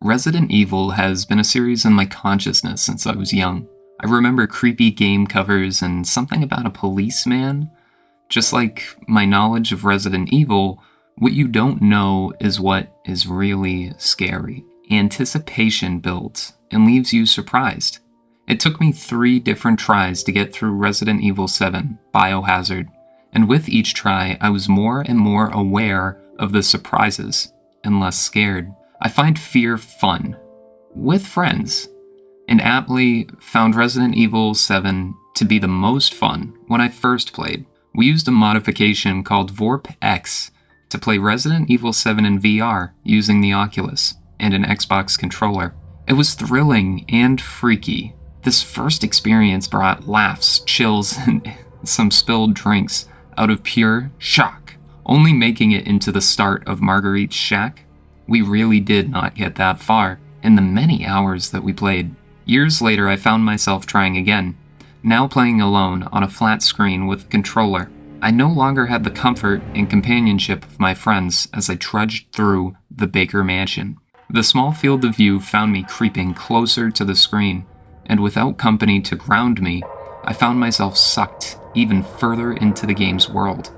Resident Evil has been a series in my consciousness since I was young. I remember creepy game covers and something about a policeman. Just like my knowledge of Resident Evil, what you don't know is what is really scary. Anticipation builds and leaves you surprised. It took me 3 different tries to get through Resident Evil 7, Biohazard, and with each try, I was more and more aware of the surprises and less scared. I find fear fun, with friends, and aptly found Resident Evil 7 to be the most fun when I first played. We used a modification called Vorp X to play Resident Evil 7 in VR using the Oculus and an Xbox controller. It was thrilling and freaky. This first experience brought laughs, chills, and some spilled drinks out of pure shock. Only making it into the start of Marguerite's shack, we really did not get that far in the many hours that we played. Years later, I found myself trying again, now playing alone on a flat screen with a controller. I no longer had the comfort and companionship of my friends as I trudged through the Baker Mansion. The small field of view found me creeping closer to the screen, and without company to ground me, I found myself sucked even further into the game's world.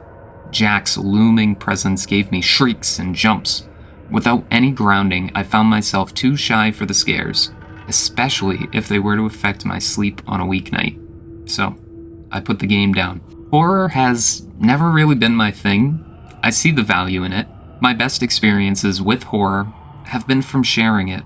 Jack's looming presence gave me shrieks and jumps. Without any grounding, I found myself too shy for the scares, especially if they were to affect my sleep on a weeknight. So, I put the game down. Horror has never really been my thing. I see the value in it. My best experiences with horror have been from sharing it.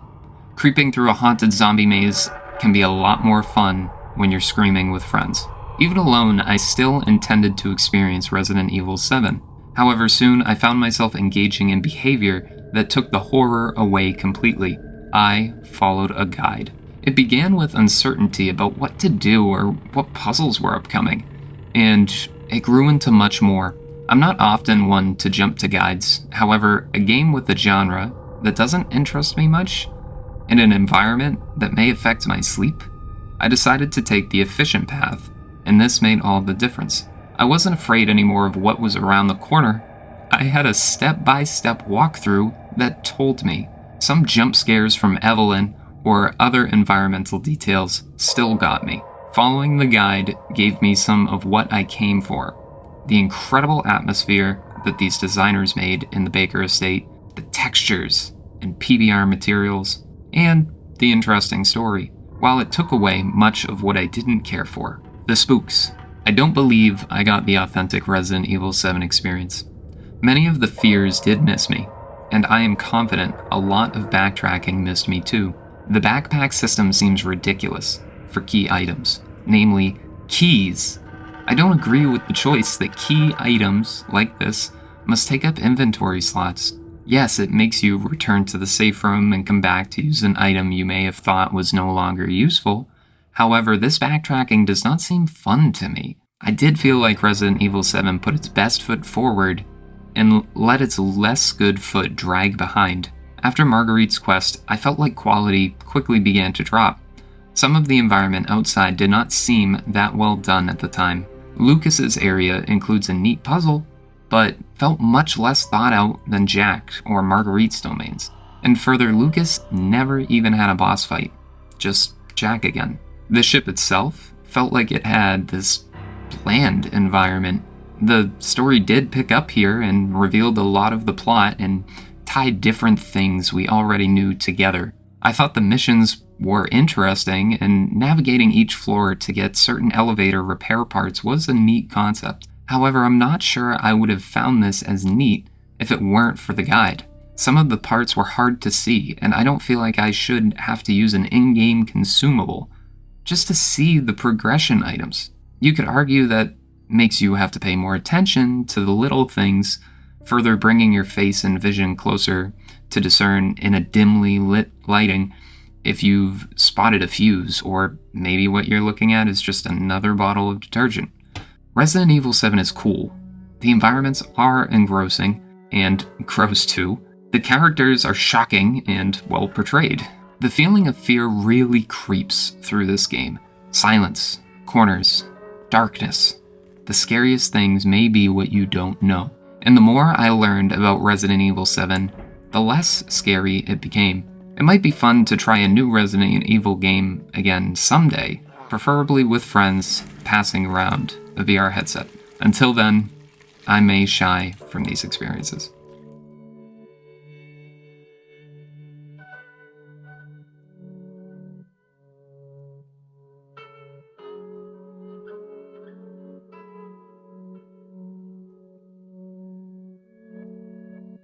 Creeping through a haunted zombie maze can be a lot more fun when you're screaming with friends. Even alone, I still intended to experience Resident Evil 7. However, soon I found myself engaging in behavior that took the horror away completely. I followed a guide. It began with uncertainty about what to do or what puzzles were upcoming, and it grew into much more. I'm not often one to jump to guides. However, a game with a genre that doesn't interest me much, in an environment that may affect my sleep, I decided to take the efficient path, and this made all the difference. I wasn't afraid anymore of what was around the corner. I had a step-by-step walkthrough that told me. Some jump scares from Evelyn or other environmental details still got me. Following the guide gave me some of what I came for. The incredible atmosphere that these designers made in the Baker estate, the textures and PBR materials, and the interesting story, while it took away much of what I didn't care for. The spooks. I don't believe I got the authentic Resident Evil 7 experience. Many of the fears did miss me, and I am confident a lot of backtracking missed me too. The backpack system seems ridiculous for key items, namely keys. I don't agree with the choice that key items like this must take up inventory slots. Yes, it makes you return to the safe room and come back to use an item you may have thought was no longer useful. However, this backtracking does not seem fun to me. I did feel like Resident Evil 7 put its best foot forward and let its less good foot drag behind. After Marguerite's quest, I felt like quality quickly began to drop. Some of the environment outside did not seem that well done at the time. Lucas's area includes a neat puzzle, but felt much less thought out than Jack or Marguerite's domains. And further, Lucas never even had a boss fight, just Jack again. The ship itself felt like it had this bland environment. The story did pick up here and revealed a lot of the plot and tied different things we already knew together. I thought the missions were interesting, and navigating each floor to get certain elevator repair parts was a neat concept. However, I'm not sure I would have found this as neat if it weren't for the guide. Some of the parts were hard to see, and I don't feel like I should have to use an in-game consumable just to see the progression items. You could argue that makes you have to pay more attention to the little things, further bringing your face and vision closer to discern in a dimly lit lighting if you've spotted a fuse, or maybe what you're looking at is just another bottle of detergent. Resident Evil 7 is cool. The environments are engrossing, and gross too. The characters are shocking and well portrayed. The feeling of fear really creeps through this game. Silence, corners, darkness. The scariest things may be what you don't know. And the more I learned about Resident Evil 7, the less scary it became. It might be fun to try a new Resident Evil game again someday, preferably with friends passing around a VR headset. Until then, I may shy from these experiences.